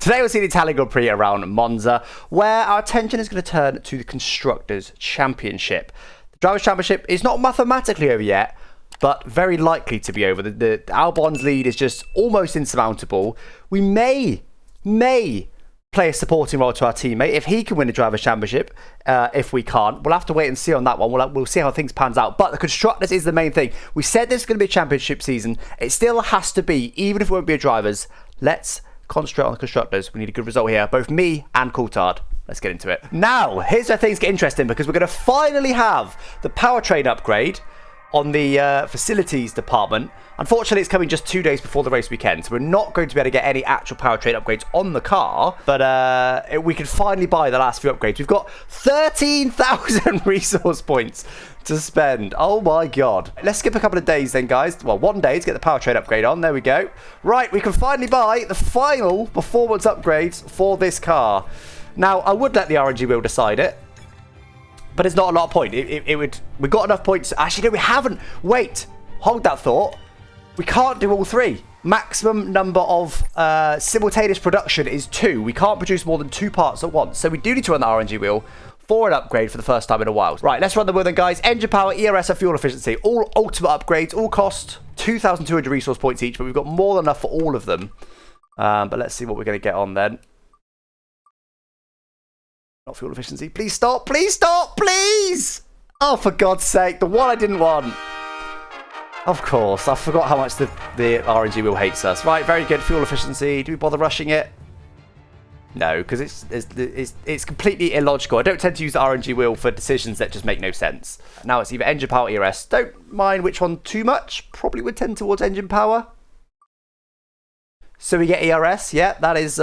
Today we'll see the Italian Grand Prix around Monza, where our attention is going to turn to the Constructors' Championship. The Drivers' Championship is not mathematically over yet, but very likely to be over. The Albon's lead is just almost insurmountable. We may play a supporting role to our teammate if he can win the Drivers' Championship. If we can't, we'll have to wait and see on that one. We'll see how things pans out. But the Constructors is the main thing. We said this is going to be a championship season. It still has to be, even if it won't be a Drivers. Let's concentrate on the Constructors. We need a good result here, both me and Coulthard. Let's get into it. Now, here's where things get interesting, because we're going to finally have the powertrain upgrade on the facilities department. Unfortunately, it's coming just 2 days before the race weekend, so we're not going to be able to get any actual powertrain upgrades on the car, but we can finally buy the last few upgrades. We've got 13,000 resource points to spend. Oh my god. Let's skip a couple of days then, guys. Well, 1 day to get the powertrain upgrade on. There we go. Right, we can finally buy the final performance upgrades for this car. Now, I would let the RNG wheel decide it, but it's not a lot of point. We've got enough points. Actually, no, we haven't. Wait, hold that thought. We can't do all three. Maximum number of simultaneous production is 2. We can't produce more than 2 parts at once. So we do need to run the RNG wheel for an upgrade for the first time in a while. Right, let's run the wheel then, guys. Engine power, ERS, and fuel efficiency. All ultimate upgrades, all cost 2,200 resource points each, but we've got more than enough for all of them. But let's see what we're going to get on then. Not fuel efficiency. Please stop. Please stop. Please. Oh, for God's sake. The one I didn't want. Of course. I forgot how much the RNG wheel hates us. Right. Very good. Fuel efficiency. Do we bother rushing it? No, because it's completely illogical. I don't tend to use the RNG wheel for decisions that just make no sense. Now it's either engine power or ERS. Don't mind which one too much. Probably would tend towards engine power. So we get ERS. Yeah, that is...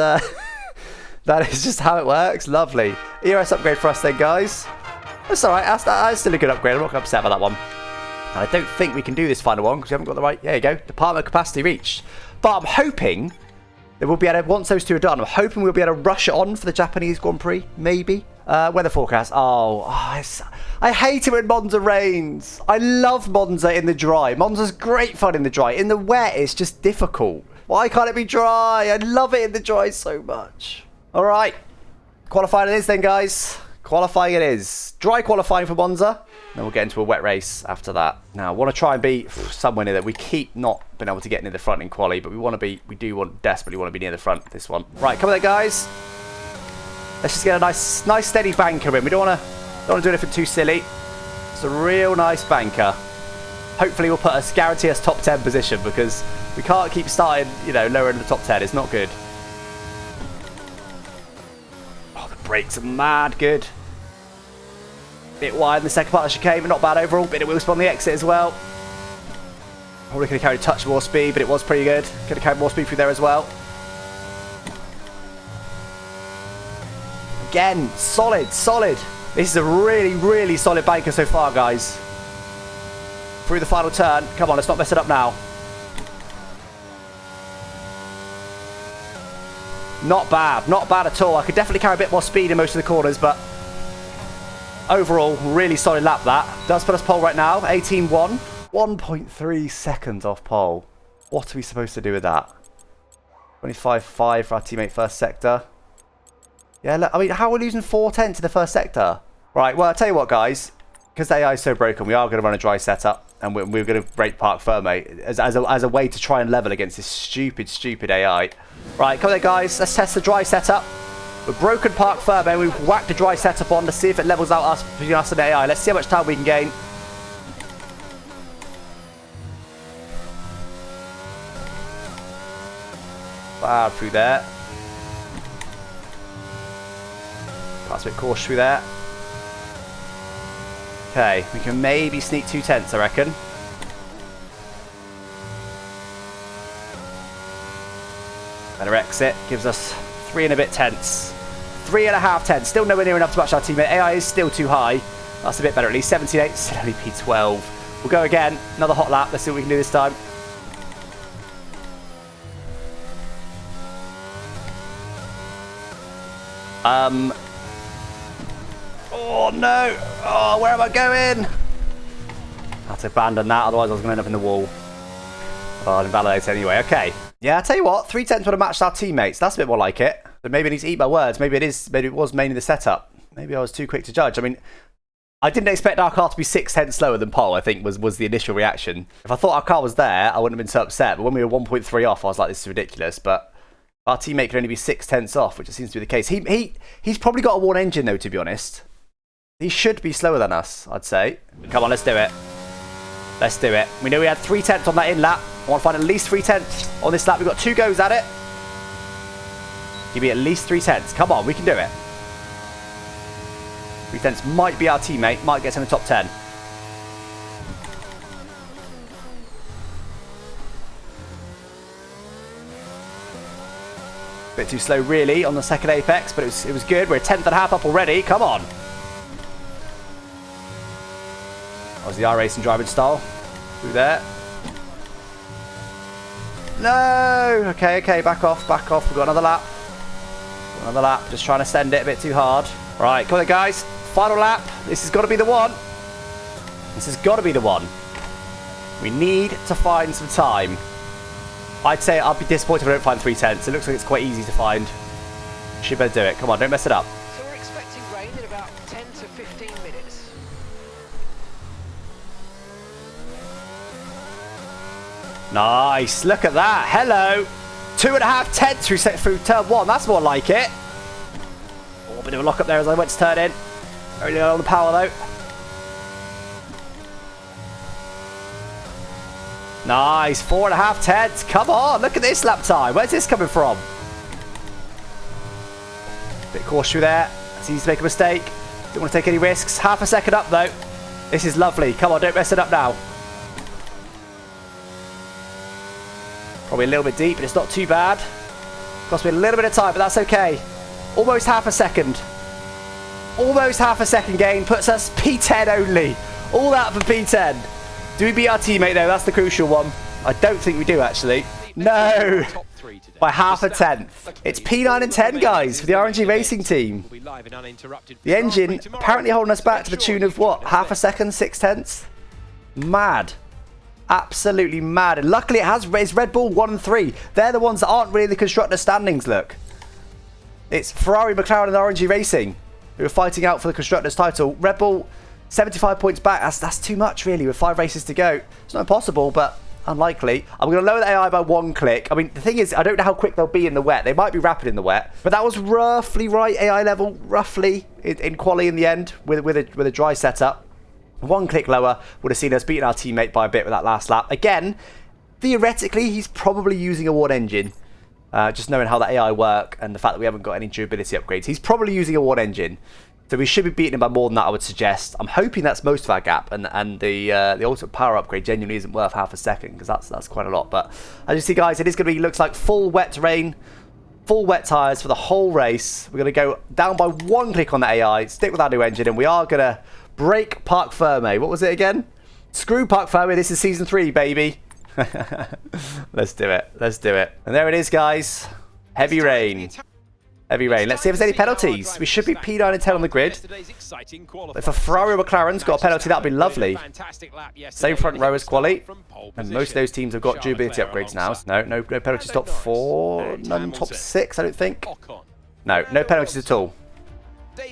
that is just how it works. Lovely. ERS upgrade for us then, guys. That's alright. That's still a good upgrade. I'm not upset about that one. And I don't think we can do this final one because we haven't got the right... There you go. Department capacity reached. But I'm hoping that we'll be able to... Once those two are done, I'm hoping we'll be able to rush it on for the Japanese Grand Prix. Maybe. Weather forecast. I hate it when Monza rains. I love Monza in the dry. Monza's great fun in the dry. In the wet, it's just difficult. Why can't it be dry? I love it in the dry so much. All right, qualifying it is then, guys. Qualifying it is. Dry qualifying for Monza. Then we'll get into a wet race after that. Now, I want to try and be somewhere near that. We keep not being able to get near the front in quali, but we desperately want to be near the front this one. Right, come on then, guys. Let's just get a nice steady banker in. We don't want to do anything too silly. It's a real nice banker. Hopefully, will guarantee us top 10 position, because we can't keep starting, lower in the top 10. It's not good. Brakes are mad good. Bit wide in the second part of the chicane, but not bad overall. Bit of wheel spin on the exit as well. Probably could have carried a touch more speed, but it was pretty good. Could have carried more speed through there as well. Again, solid. This is a really solid banker so far, guys. Through the final turn. Come on, let's not mess it up now. Not bad at all. I could definitely carry a bit more speed in most of the corners, but overall, really solid lap that. Does put us pole right now, 18.1. 1.3 seconds off pole. What are we supposed to do with that? 25.5 for our teammate first sector. Yeah, look, I mean, how are we losing 4/10 to the first sector? Right, well, I'll tell you what, guys. Because the AI is so broken, we are going to run a dry setup, and we're going to break park firm, mate, as a way to try and level against this stupid AI. Right, come on then, guys. Let's test the dry setup. We're broken park firm, and we've whacked the dry setup on to see if it levels out us between us and AI. Let's see how much time we can gain. Wow, through there. Pass a bit cautious through there. Okay, we can maybe sneak 2/10, I reckon. Better exit. Gives us 3 and a bit tenths. 3.5 tenths. Still nowhere near enough to match our teammate. AI is still too high. That's a bit better at least. 17.8. Still only P12. We'll go again. Another hot lap. Let's see what we can do this time. Oh no! Oh, where am I going? I had to abandon that, otherwise I was going to end up in the wall. Oh, I'll invalidate anyway. Okay. Yeah, I'll tell you what, 3/10 would have matched our teammates. That's a bit more like it. But maybe I need to eat my words. Maybe it was mainly the setup. Maybe I was too quick to judge. I mean, I didn't expect our car to be 6/10 slower than pole, I think was the initial reaction. If I thought our car was there, I wouldn't have been so upset. But when we were 1.3 off, I was like, this is ridiculous. But our teammate could only be 6/10 off, which seems to be the case. He's probably got a worn engine, though, to be honest. He should be slower than us, I'd say. Come on, let's do it. Let's do it. We know we had 3/10 on that in lap. I want to find at least 3/10 on this lap. We've got 2 goes at it. Give me at least 3/10. Come on, we can do it. 3/10 might be our teammate, might get us in the top 10. Bit too slow, really, on the second apex, but it was good. We're a 10th and a half up already. Come on. That was the iRacing driving style. Through there. No! Okay, back off. We've got another lap. Just trying to send it a bit too hard. Right, come on, guys. Final lap. This has got to be the one. We need to find some time. I'd say I'll be disappointed if I don't find 3/10. It looks like it's quite easy to find. Should better do it. Come on, don't mess it up. So we're expecting rain in about 10 to 15 minutes. Nice. Look at that. Hello. 2.5 tenths through turn 1. That's more like it. Oh, a bit of a lock up there as I went to turn in. Very low on the power though. Nice. 4.5 tenths. Come on. Look at this lap time. Where's this coming from? Bit cautious through there. It's easy to make a mistake. Don't want to take any risks. Half a second up though. This is lovely. Come on, don't mess it up now. Probably a little bit deep, but it's not too bad. Cost me a little bit of time, but that's okay. Almost half a second. Almost half a second gain puts us P10 only. All that for P10. Do we beat our teammate though? That's the crucial one. I don't think we do actually. No. By half a tenth. It's P9 and 10 guys for the RNG Racing team. The engine apparently holding us back to the tune of what? Half a second, 6/10? Mad. Absolutely mad. And luckily it's Red Bull 1 and 3. They're the ones that aren't really the constructor standings, look. It's Ferrari, McLaren and RNG Racing who are fighting out for the constructors title. Red Bull 75 points back. That's too much really with 5 races to go. It's not impossible, but unlikely. I'm going to lower the AI by 1 click. I mean, the thing is, I don't know how quick they'll be in the wet. They might be rapid in the wet, but that was roughly right AI level, roughly in quali in the end with a dry setup. 1 click lower would have seen us beating our teammate by a bit with that last lap. Again, theoretically, he's probably using a Ward engine. Just knowing how the AI work and the fact that we haven't got any durability upgrades. He's probably using a Ward engine. So we should be beating him by more than that, I would suggest. I'm hoping that's most of our gap, and the ultimate power upgrade genuinely isn't worth half a second, because that's quite a lot. But as you see, guys, it is going to be, looks like full wet terrain, full wet tyres for the whole race. We're going to go down by 1 click on the AI, stick with our new engine, and we are going to break Parc Fermé. What was it again? Screw Parc Fermé. This is season 3, baby. Let's do it. Let's do it. And there it is, guys. Heavy rain. Heavy rain. Let's see if there's any penalties. We should be P9 and 10 on the grid. If a Ferrari or McLaren's got a penalty, that would be lovely. Same front row as quali. And most of those teams have got durability upgrades now. No penalties top 4. None top 6, I don't think. No penalties at all.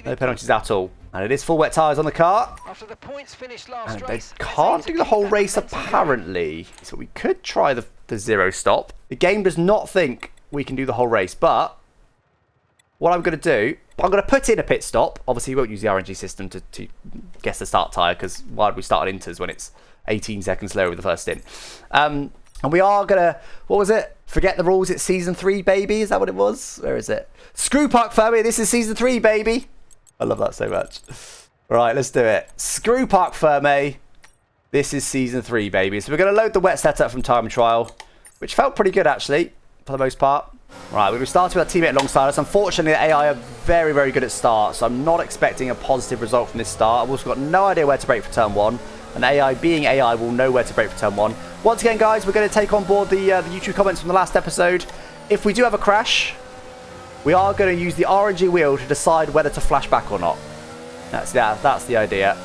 No penalties at all. And it is full wet tyres on the car. And they can't do the whole race, apparently. So we could try the 0 stop. The game does not think we can do the whole race, but what I'm going to do, I'm going to put in a pit stop. Obviously, we won't use the RNG system to guess the start tyre, because why would we start at inters when it's 18 seconds slower with the first stint? And we are going to, what was it? Forget the rules, it's season 3, baby. Is that what it was? Where is it? Screw Parc Fermé, this is season 3, baby. I love that so much. Right, let's do it. Screw Parc Fermé. This is season 3, baby. So we're going to load the wet setup from time trial, which felt pretty good, actually, for the most part. Right, we're starting with our teammate alongside us. Unfortunately, the AI are very, very good at start, so I'm not expecting a positive result from this start. I've also got no idea where to brake for turn 1, and AI, being AI, will know where to brake for turn 1. Once again, guys, we're going to take on board the YouTube comments from the last episode. If we do have a crash, we are going to use the RNG wheel to decide whether to flash back or not. That's the idea.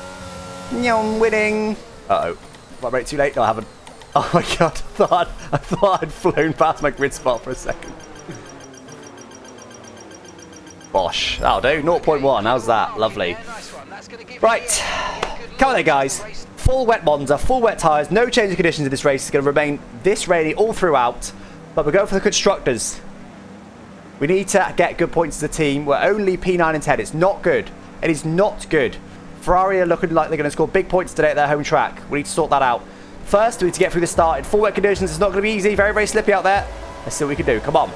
I'm winning. Uh-oh. Have I braked too late? No, I haven't. Oh my god, I thought I'd flown past my grid spot for a second. Bosh. That'll do. 0.1. How's that? Lovely. Right. Come on then, guys. Full wet Monza, full wet tyres, no change of conditions in this race. It's going to remain this rainy all throughout. But we're going for the Constructors. We need to get good points as a team. We're only P9 and 10. It's not good. It is not good. Ferrari are looking like they're going to score big points today at their home track. We need to sort that out. First, we need to get through the start. In full wet conditions, it's not going to be easy. Very, very slippy out there. Let's see what we can do. Come on.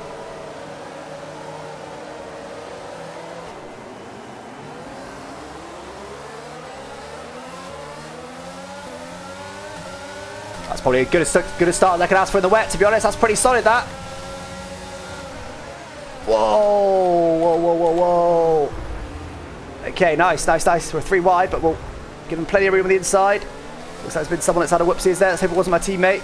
That's probably a good a start as I can ask for in the wet, to be honest. That's pretty solid, that. Whoa, whoa, whoa, whoa, whoa. Okay, nice, nice, nice. We're 3 wide, but we'll give them plenty of room on the inside. Looks like there's been someone that's had a whoopsies there. Let's hope it wasn't my teammate.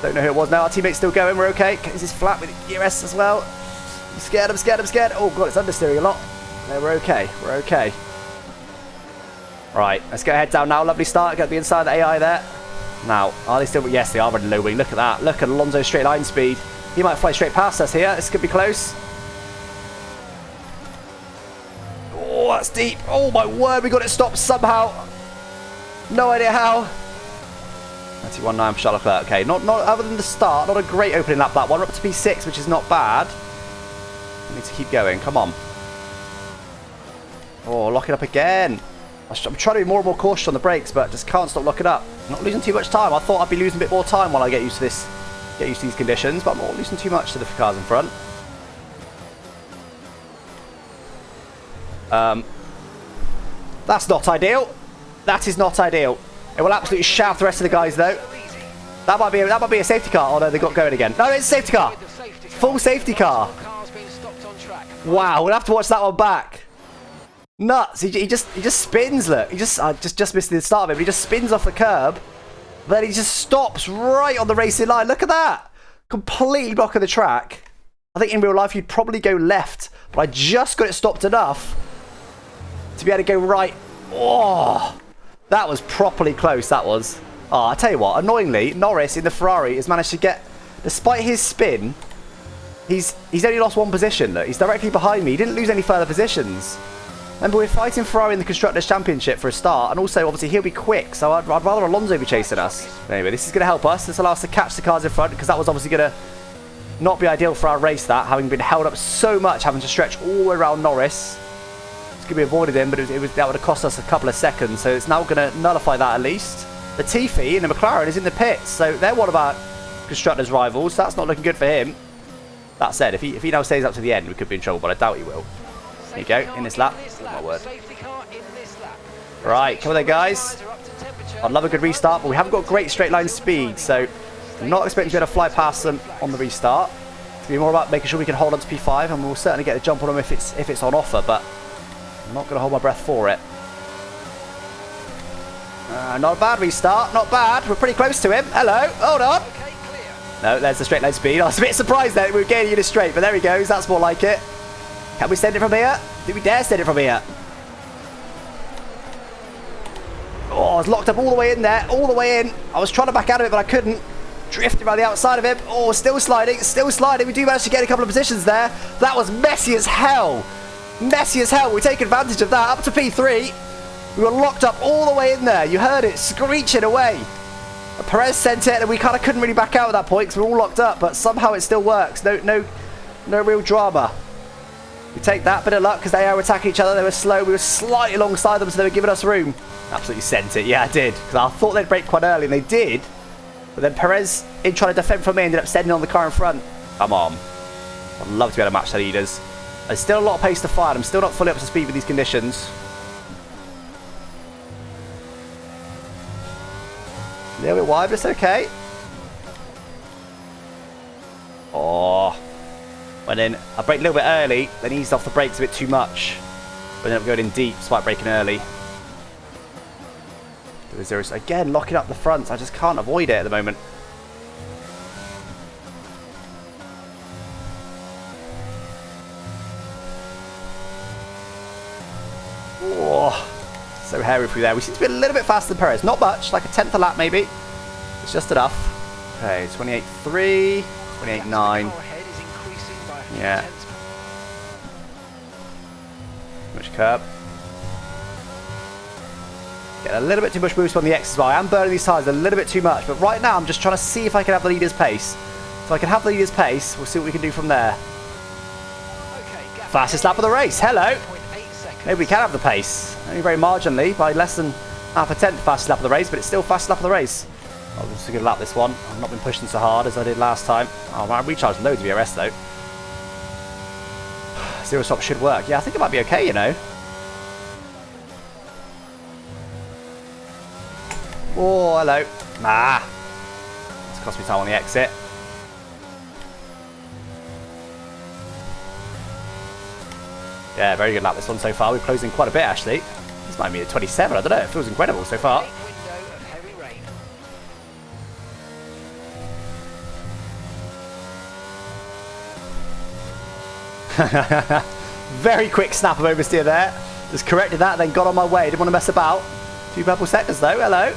Don't know who it was now. Our teammate's still going. We're okay. Is this flat with the ERS as well? I'm scared, I'm scared, I'm scared. Oh, God, it's understeering a lot. No, we're okay. We're okay. Right, let's go head down now. Lovely start. Get the inside of the AI there. Now, are they still... Yes, they are running low wing. Look at that. Look at Alonso's straight line speed. He might fly straight past us here. This could be close. Oh, that's deep. Oh, my word. We got it stopped somehow. No idea how. 91.9 for Charles Leclerc. Okay, not other than the start. Not a great opening lap, that one. We're up to P6, which is not bad. We need to keep going. Come on. Oh, lock it up again. I'm trying to be more and more cautious on the brakes, but just can't stop locking up. Not losing too much time. I thought I'd be losing a bit more time while I get used to this, get used to these conditions, but I'm not losing too much to the cars in front. That's not ideal. That is not ideal. It will absolutely shaft the rest of the guys, though. That might be a safety car. Oh no, they got going again. No, it's a safety car. Full safety car. Wow, we'll have to watch that one back. Nuts. He just spins. Look, he just missed the start of it. But he just spins off the curb. Then he just stops right on the racing line. Look at that. Completely blocking the track. I think in real life you'd probably go left, but I just got it stopped enough to be able to go right. Oh, that was properly close. That was. Oh, I tell you what. Annoyingly, Norris in the Ferrari has managed to get, despite his spin, he's only lost 1 position. Look, he's directly behind me. He didn't lose any further positions. Remember, we're fighting Ferrari in the Constructors' Championship for a start, and also, obviously, he'll be quick, so I'd rather Alonso be chasing us. Anyway, this is going to help us. This will allow us to catch the cars in front, because that was obviously going to not be ideal for our race, that, having been held up so much, having to stretch all the way around Norris. It's going to be avoided him, but that would have cost us a couple of seconds, so it's now going to nullify that at least. The Tiffy in the McLaren is in the pits, so they're one of our Constructors' rivals, so that's not looking good for him. That said, if he now stays up to the end, we could be in trouble, but I doubt he will. There you go, in this lap. Oh my word. Right, come on then, guys. I'd love a good restart, but we haven't got great straight line speed, so I'm not expecting to be able to fly past them on the restart. It's going to be more about making sure we can hold on to P5, and we'll certainly get a jump on them if it's on offer, but I'm not going to hold my breath for it. Not a bad restart, not bad. We're pretty close to him. Hello, hold on. No, there's the straight line speed. I was a bit surprised that we were getting in a straight, but there he goes. That's more like it. Can we send it from here? Do we dare send it from here? Oh, I was locked up all the way in there, all the way in. I was trying to back out of it, but I couldn't. Drifting around the outside of him. Oh, still sliding, still sliding. We do manage to get a couple of positions there. That was messy as hell. Messy as hell. We take advantage of that. Up to P3. We were locked up all the way in there. You heard it screeching away. Perez sent it, and we kind of couldn't really back out at that point because we were all locked up, but somehow it still works. No real drama. We take that bit of luck because they are attacking each other. They were slow. We were slightly alongside them, so they were giving us room. Absolutely sent it. Yeah, I did. Because I thought they'd brake quite early, and they did. But then Perez, in trying to defend from me, ended up sending on the car in front. Come on. I'd love to be able to match the leaders. There's still a lot of pace to find. I'm still not fully up to speed with these conditions. A little bit wide, but it's okay. Oh. Went in. I braked a little bit early, then eased off the brakes a bit too much. But ended up going in deep, despite braking early. Again, locking up the front. I just can't avoid it at the moment. Oh, so hairy through there. We seem to be a little bit faster than Perez. Not much, like a tenth a lap maybe. It's just enough. Okay, 28.3, 28.9. Yeah. Too much curb. Getting a little bit too much boost on the X as well. I am burning these tyres a little bit too much, but right now I'm just trying to see if I can have the leader's pace. So I can have the leader's pace. We'll see what we can do from there. Fastest lap of the race. Hello. Maybe we can have the pace. Only very marginally, by less than half a tenth fastest lap of the race, but it's still fastest lap of the race. Oh, this is a good lap, this one. I've not been pushing so hard as I did last time. Oh, man, I recharged loads of ERS, though. Zero stop should work. Yeah, I think it might be okay, you know. Oh, hello. Nah. It's cost me time on the exit. Yeah, very good lap this one so far. We're closing quite a bit, actually. This might be a 27. I don't know. It feels incredible so far. Very quick snap of oversteer there. Just corrected that, then got on my way. Didn't want to mess about. 2 purple sectors though. Hello.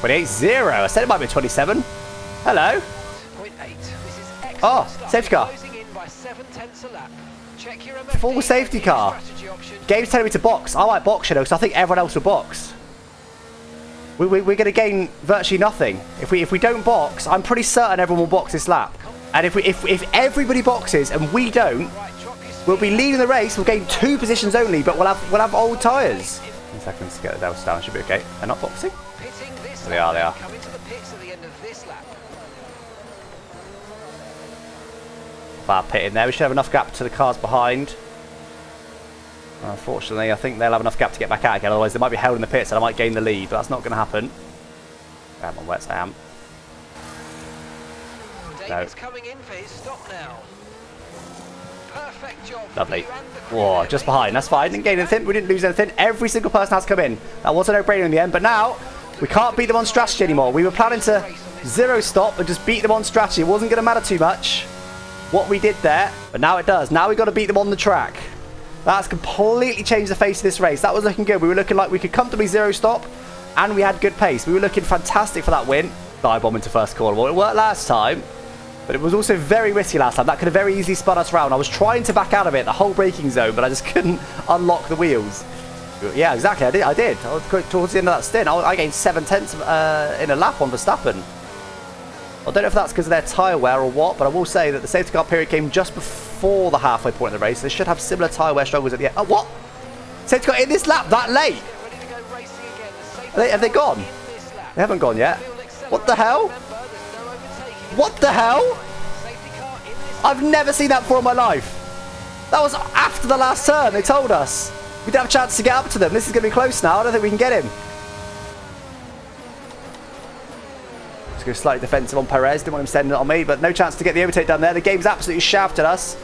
28.0. I said it might be 27. Hello. Oh, safety car. Full safety car. Game's telling me to box. I might box, you know, because I think everyone else will box. We're going to gain virtually nothing. If we don't box, I'm pretty certain everyone will box this lap. And if everybody boxes and we don't, we'll be leading the race. We'll gain 2 positions only, but we'll have old tyres. 10 seconds to get the delta down. Should be okay. They're not boxing. They are. They are. Bad pit in there. We should have enough gap to the cars behind. Unfortunately, I think they'll have enough gap to get back out again. Otherwise, they might be held in the pits and I might gain the lead. But that's not going to happen. I'm on wets. I am. No. Coming in for his stop now. Perfect job. Lovely. Whoa, just behind. That's fine. Didn't gain anything. We didn't lose anything. Every single person has come in. That was a no-brainer in the end. But now, we can't beat them on strategy anymore. We were planning to zero stop and just beat them on strategy. It wasn't going to matter too much what we did there. But now it does. Now we've got to beat them on the track. That's completely changed the face of this race. That was looking good. We were looking like we could comfortably zero stop. And we had good pace. We were looking fantastic for that win. Dive bomb into first corner. Well, it worked last time. But it was also very risky last time. That could have very easily spun us around. I was trying to back out of it, the whole braking zone, but I just couldn't unlock the wheels. Yeah, exactly. I did. I was towards the end of that stint. I gained 7 tenths in a lap on Verstappen. I don't know if that's because of their tyre wear or what, but I will say that the safety car period came just before the halfway point of the race. They should have similar tyre wear struggles at the end. Oh, what? Safety car in this lap that late? Have they gone? They haven't gone yet. What the hell? What the hell? I've never seen that before in my life. That was after the last turn, they told us. We didn't have a chance to get up to them. This is going to be close now. I don't think we can get him. Let's go slightly defensive on Perez. Didn't want him sending it on me, but no chance to get the overtake done there. The game's absolutely shafted us.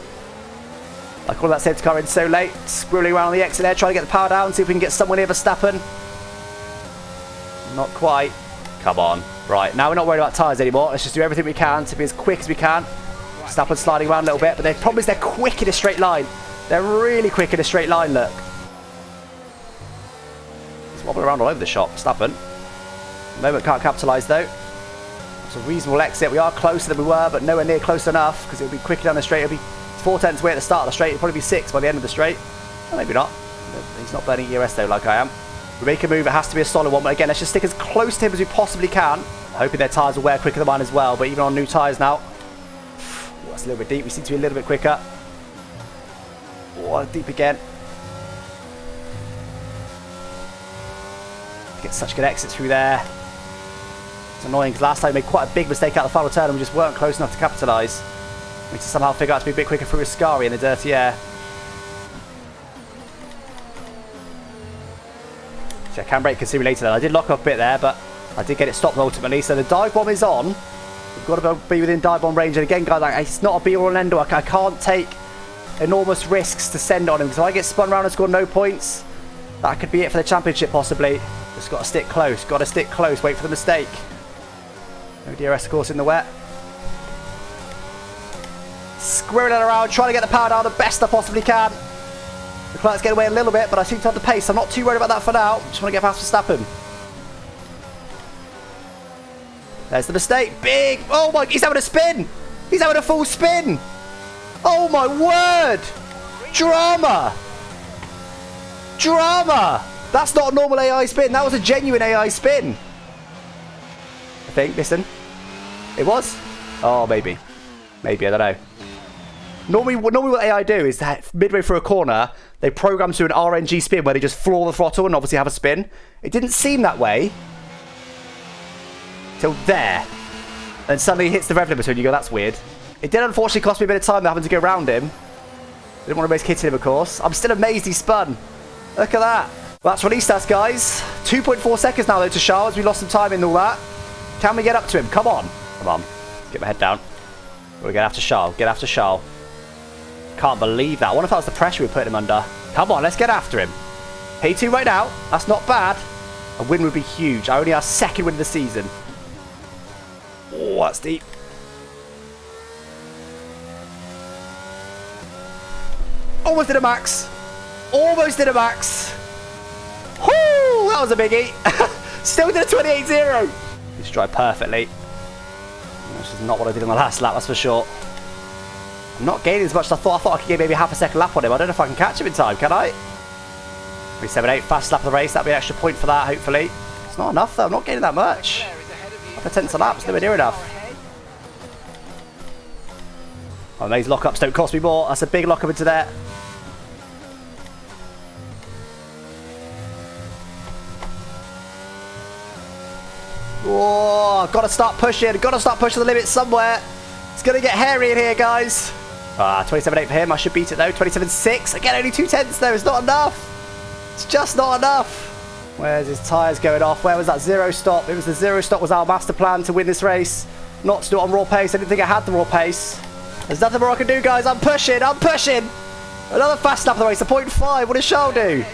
I call that safety car in so late. Squirreling around on the exit there, trying to get the power down, see if we can get someone near Verstappen. Not quite. Come on. Right, now we're not worried about tyres anymore. Let's just do everything we can to be as quick as we can. Verstappen sliding around a little bit, but the problem is they're quick in a straight line. They're really quick in a straight line, look. He's wobbling around all over the shop, Verstappen. At the moment, can't capitalise though. It's a reasonable exit. We are closer than we were, but nowhere near close enough, because it'll be quicker down the straight. It'll be 4 tenths away at the start of the straight. It'll probably be 6 by the end of the straight. Well, maybe not. He's not burning ERS though, like I am. We make a move, it has to be a solid one, but again, let's just stick as close to him as we possibly can. Hoping their tyres will wear quicker than mine as well, but even on new tyres now, that's a little bit deep. We seem to be a little bit quicker. Oh, deep again. Get such good exits through there. It's annoying because last time we made quite a big mistake out the final turn and we just weren't close enough to capitalise. We need to somehow figure out to be a bit quicker through Ascari in the dirty air. I can brake considerably later then. I did lock up a bit there, but I did get it stopped ultimately. So the dive bomb is on. We've got to be within dive bomb range. And again, guys, like, it's not a be all and end all. I can't take enormous risks to send on him. So I get spun around and score no points. That could be it for the championship, possibly. Just got to stick close. Got to stick close. Wait for the mistake. No DRS, of course, in the wet. Squirreling around, trying to get the power down the best I possibly can. Leclerc's getting away a little bit, but I seem to have the pace. I'm not too worried about that for now. Just want to get past Verstappen. There's the mistake. Big. Oh my, he's having a spin. He's having a full spin. Oh my word. Drama. Drama! That's not a normal AI spin. That was a genuine AI spin. I think. Listen. It was? Oh, maybe. Maybe. I don't know. Normally what AI do is that midway through a corner, they program to an RNG spin where they just floor the throttle and obviously have a spin. It didn't seem that way. Till there. And suddenly it hits the rev limiter and you go, that's weird. It did unfortunately cost me a bit of time having to go around him. Didn't want to risk hitting him, of course. I'm still amazed he spun. Look at that. Well, that's release stats, guys. 2.4 seconds now, though, to Charles. We lost some time in all that. Can we get up to him? Come on. Come on. Get my head down. We'll get after Charles. Get after Charles. Can't believe that. I wonder if that was the pressure we put him under. Come on, let's get after him. P2 right now. That's not bad. A win would be huge. Only our second win of the season. Oh, that's deep. Almost did a max. Almost did a max. Whoo! That was a biggie. Still did a 28-0. Just drive perfectly. Which is not what I did on the last lap, that's for sure. I'm not gaining as much as I thought. I thought I could get maybe half a second lap on him. I don't know if I can catch him in time, can I? 378, fast lap of the race. That'll be an extra point for that, hopefully. It's not enough, though. I'm not gaining that much. Half a tenth a lap. It's nowhere near enough. Oh, these lockups don't cost me more. That's a big lockup into there. Oh, got to start pushing. Got to start pushing the limit somewhere. It's going to get hairy in here, guys. 27.8 for him. I should beat it, though. 27.6. Again, only 2 tenths, though. It's not enough. It's just not enough. Where's his tyres going off? Where was that zero stop? It was the zero stop was our master plan to win this race. Not to do it on raw pace. I didn't think I had the raw pace. There's nothing more I can do, guys. I'm pushing. I'm pushing. Another fast lap of the race. A 0.5. What does Charles do?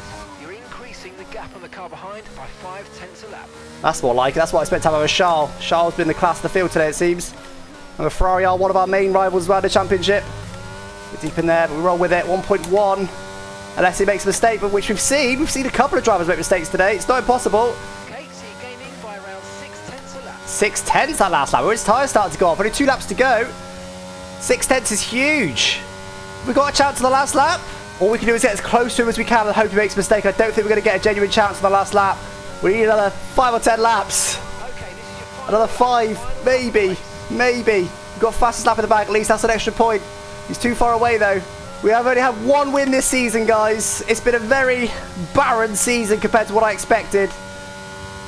You're increasing the gap on the car behind by 5 tenths a lap. That's more like it. That's what I expect to have over Charles. Charles has been the class of the field today, it seems. And Ferrari are one of our main rivals around the championship. We're deep in there, but we roll with it. 1.1. Unless he makes a mistake, but which we've seen. We've seen a couple of drivers make mistakes today. It's not impossible. Okay, so you're gaining by around 6 tenths a lap. 6 tenths that last lap. Where his tyres started to go off. Only 2 laps to go. 6 tenths is huge. We got a chance on the last lap. All we can do is get as close to him as we can and hope he makes a mistake. I don't think we're going to get a genuine chance on the last lap. We need another 5 or 10 laps. Okay, this is your final Another 5, maybe. Maybe. We've got fastest lap in the back, at least that's an extra point. He's too far away, though. We have only had 1 win this season, guys. It's been a very barren season compared to what I expected.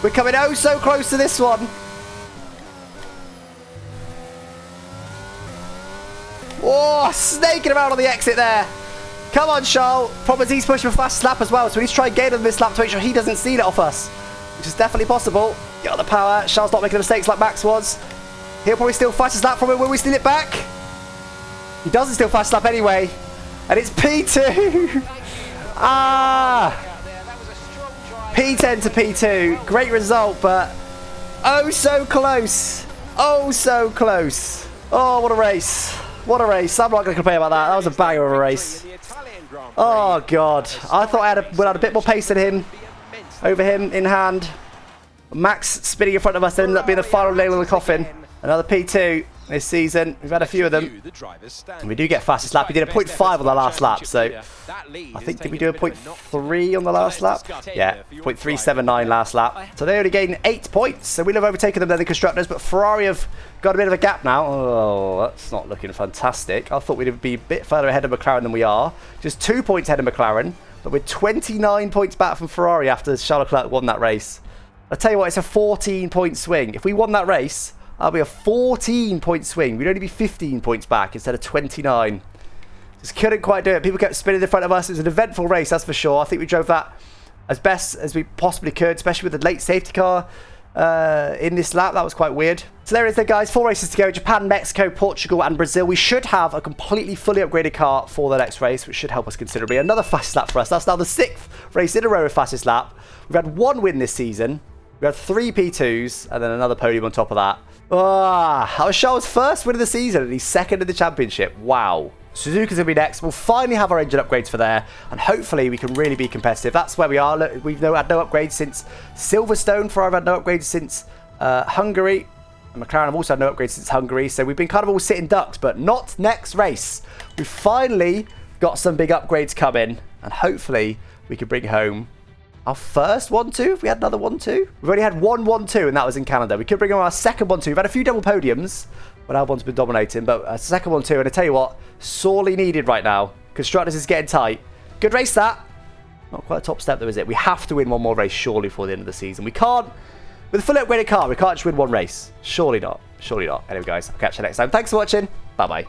We're coming oh so close to this one. Oh, snaking around on the exit there. Come on, Charles. Problem is he's pushing for fast lap as well, so we need to try and gain on this lap to make sure he doesn't steal it off us, which is definitely possible. Get on the power. Charles not making mistakes like Max was. He'll probably steal fastest lap from him when we steal it back. He doesn't steal fast lap anyway. And it's P2. P10 to P2. Great result, but oh so close. Oh so close. Oh, what a race. What a race. I'm not going to complain about that. That was a banger of a race. Oh, God. I thought I had a bit more pace than him. Over him in hand. Max spinning in front of us ended up being the final nail in the coffin. Another P2 this season. We've had a few of them. And we do get fastest lap. We did a 0.5 on the last lap, so I think, did we do a 0.3 on the last lap? Yeah, 0.379 last lap. So they only gained 8 points. So we'll have overtaken them, then the Constructors, but Ferrari have got a bit of a gap now. Oh, that's not looking fantastic. I thought we'd be a bit further ahead of McLaren than we are. Just 2 points ahead of McLaren, but we're 29 points back from Ferrari after Charles Leclerc won that race. I'll tell you what, it's a 14-point swing. If we won that race, that'll be a 14-point swing. We'd only be 15 points back instead of 29. Just couldn't quite do it. People kept spinning in front of us. It was an eventful race, that's for sure. I think we drove that as best as we possibly could, especially with the late safety car in this lap. That was quite weird. So there it is then, guys. 4 races to go. Japan, Mexico, Portugal and Brazil. We should have a completely fully upgraded car for the next race, which should help us considerably. Another fastest lap for us. That's now the 6th race in a row of fastest lap. We've had 1 win this season. We had 3 P2s and then another podium on top of that. That was Charles' first win of the season and he's 2nd in the championship. Wow. Suzuka's going to be next. We'll finally have our engine upgrades for there and hopefully we can really be competitive. That's where we are. Look, we've had no upgrades since Silverstone. Ferrari have had no upgrades since Hungary. And McLaren have also had no upgrades since Hungary. So we've been kind of all sitting ducks, but not next race. We've finally got some big upgrades coming. And hopefully we can bring home our first 1-2 if we had another 1-2. We've already had one 1-2 and that was in Canada. We could bring home our second 1-2. We've had a few double podiums when Albon's been dominating, but a second 1-2. And I tell you what, sorely needed right now. Constructors is getting tight. Good race that. Not quite a top step though, is it? We have to win one more race surely before the end of the season. We can't, with a fully upgraded car, we can't just win one race. Surely not. Surely not. Anyway guys, I'll catch you next time. Thanks for watching. Bye bye.